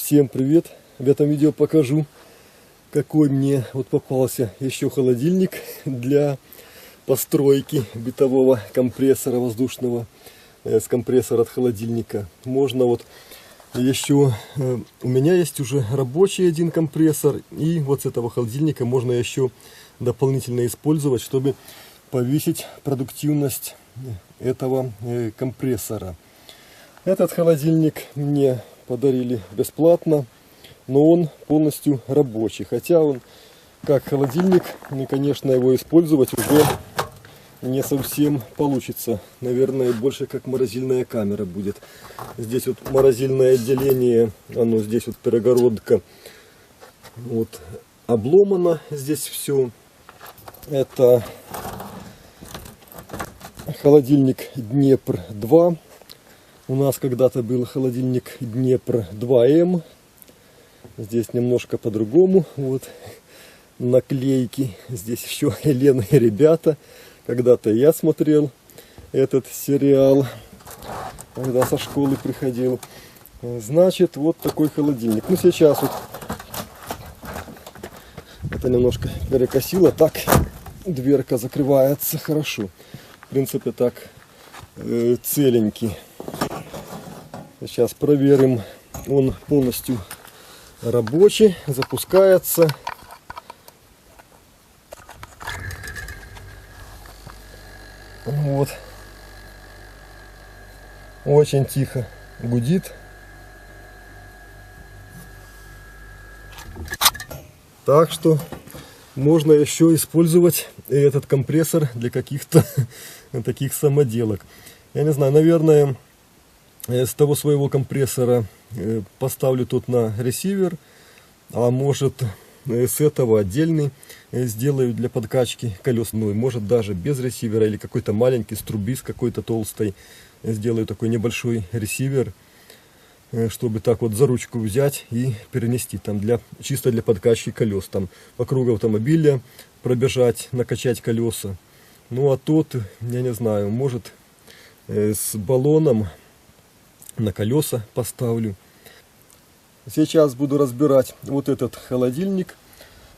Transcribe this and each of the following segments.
Всем привет! В этом видео покажу, какой мне вот попался еще холодильник для постройки бытового компрессора воздушного с компрессора от холодильника. Можно вот еще, у меня есть уже рабочий один компрессор, и вот с этого холодильника можно еще дополнительно использовать, чтобы повысить продуктивность этого компрессора. Этот холодильник мне подарили бесплатно, но он полностью рабочий. Хотя он как холодильник, конечно, его использовать уже не совсем получится. Наверное, больше как морозильная камера будет. Здесь вот морозильное отделение, оно здесь вот перегородка вот обломано. Здесь все. Это холодильник Днепр 2. У нас когда-то был холодильник Днепр 2М. Здесь немножко по-другому. Вот наклейки. Здесь еще Елена и ребята. Когда-то я смотрел этот сериал, когда со школы приходил. Значит, вот такой холодильник. Ну, сейчас вот это немножко перекосило. Так, дверка закрывается хорошо. В принципе, так целенький. Сейчас проверим, он полностью рабочий, запускается. Вот. Очень тихо гудит. Так что можно еще использовать этот компрессор для каких-то таких самоделок. Я не знаю, наверное, с того своего компрессора поставлю тут на ресивер, а может с этого отдельный сделаю для подкачки колес. Ну, может даже без ресивера или какой-то маленький с трубы, с какой-то толстой. Сделаю такой небольшой ресивер, чтобы так вот за ручку взять и перенести там чисто для подкачки колес. Там вокруг автомобиля пробежать, накачать колеса. Ну а тот, я не знаю, может с баллоном на колеса поставлю. Сейчас буду разбирать вот этот холодильник.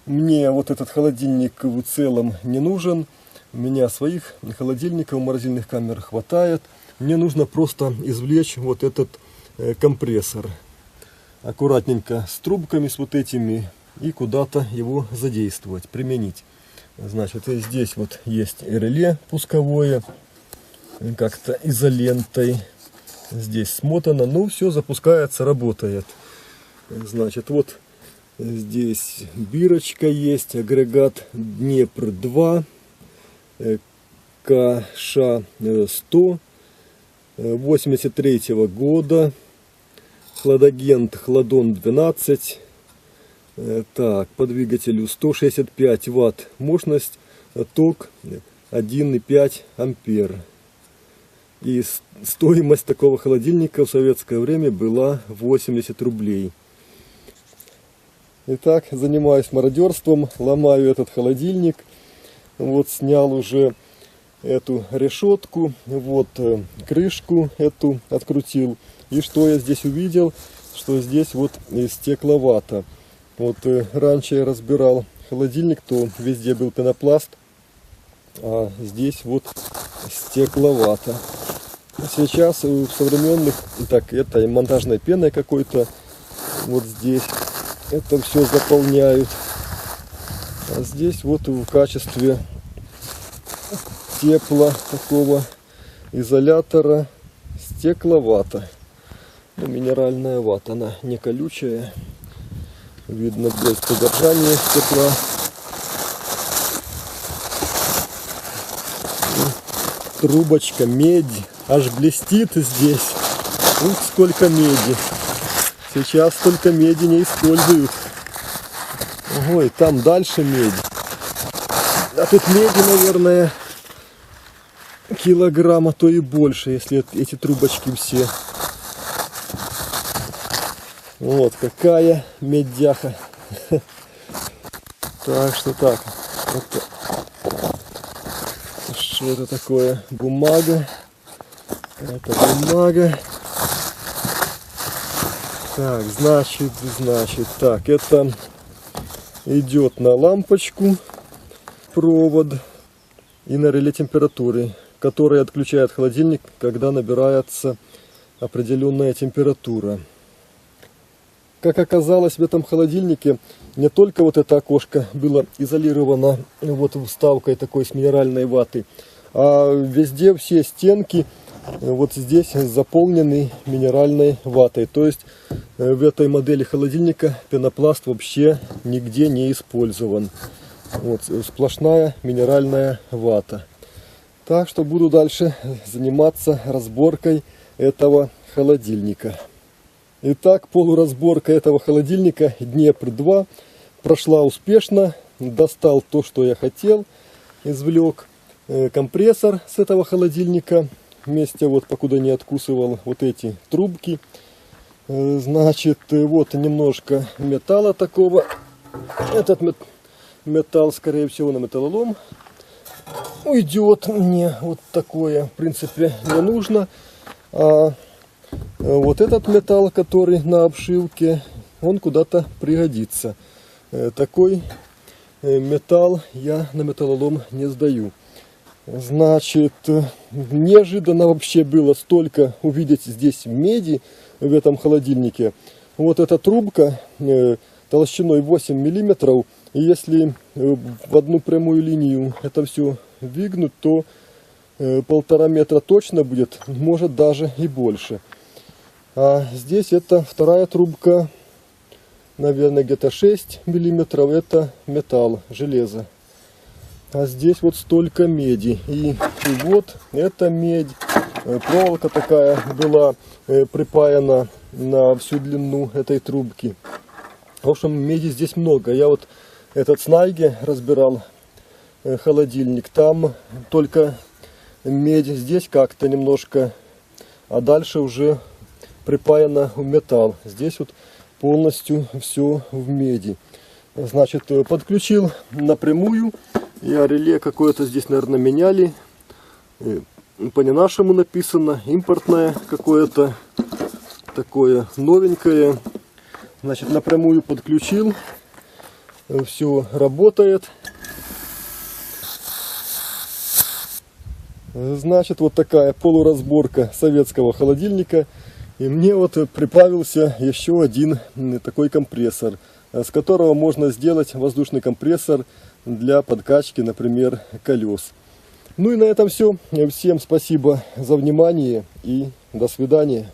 Мне вот этот холодильник в целом не нужен. У меня своих холодильников, морозильных камер хватает. Мне нужно просто извлечь вот этот компрессор. Аккуратненько с трубками, с вот этими, и куда-то его задействовать, применить. Значит, и здесь вот есть реле пусковое, как-то изолентой. Здесь смотано, ну все запускается, работает. Значит, вот здесь бирочка есть, агрегат Днепр 2, КШ-100, 83 года, хладагент Хладон 12. Так, по двигателю 165 Вт мощность, ток 1,5 ампер. И стоимость такого холодильника в советское время была 80 рублей. Итак, занимаюсь мародерством, ломаю этот холодильник. Вот снял уже эту решетку, вот крышку эту открутил. И что я здесь увидел, что здесь вот стекловато. Вот раньше я разбирал холодильник, то везде был пенопласт, а здесь вот стекловато. Сейчас в современных, так, это монтажной пеной какой-то, вот здесь это все заполняют. А здесь вот в качестве тепла такого изолятора стекловато. Ну, минеральная вата, она не колючая. Видно без содержания стекла. Трубочка, медь, аж блестит здесь. Ух, сколько меди. Сейчас столько меди не используют. Ой, там дальше медь. А тут меди, наверное, килограмма, то и больше, если эти трубочки все. Вот какая медяха. Так что так. Что это такое? Бумага. Это бумага. Так, значит, так, это идет на лампочку провод и на реле температуры, который отключает холодильник, когда набирается определенная температура. Как оказалось, в этом холодильнике не только вот это окошко было изолировано вот вставкой такой с минеральной ваты, а везде все стенки вот здесь заполнены минеральной ватой. То есть в этой модели холодильника пенопласт вообще нигде не использован. Вот сплошная минеральная вата. Так что буду дальше заниматься разборкой этого холодильника. Итак, полуразборка этого холодильника Днепр-2 прошла успешно. Достал то, что я хотел. Извлек компрессор с этого холодильника. Вместе вот, покуда не откусывал вот эти трубки. Значит, вот немножко металла такого. Этот металл, скорее всего, на металлолом уйдет. Мне вот такое, в принципе, не нужно. А вот этот металл, который на обшивке, он куда-то пригодится. Такой металл я на металлолом не сдаю. Значит, неожиданно вообще было столько увидеть здесь меди в этом холодильнике. Вот эта трубка толщиной 8 миллиметров. И если в одну прямую линию это все выгнуть, то 1,5 метра точно будет, может даже и больше. А здесь это вторая трубка, наверное, где-то 6 миллиметров. Это металл, железо. А здесь вот столько меди. И вот это медь. Проволока такая была припаяна на всю длину этой трубки. В общем, меди здесь много. Я вот этот Снайге разбирал холодильник. Там только медь, здесь как-то немножко, а дальше уже припаяно в металл. Здесь вот полностью все в меди. Значит, подключил напрямую. Я реле какое-то здесь, наверное, меняли. По не нашему написано. Импортное какое-то. Такое новенькое. Значит, напрямую подключил. Все работает. Значит, вот такая полуразборка советского холодильника. И мне вот прибавился еще один такой компрессор, с которого можно сделать воздушный компрессор для подкачки, например, колес. Ну и на этом все. Всем спасибо за внимание и до свидания.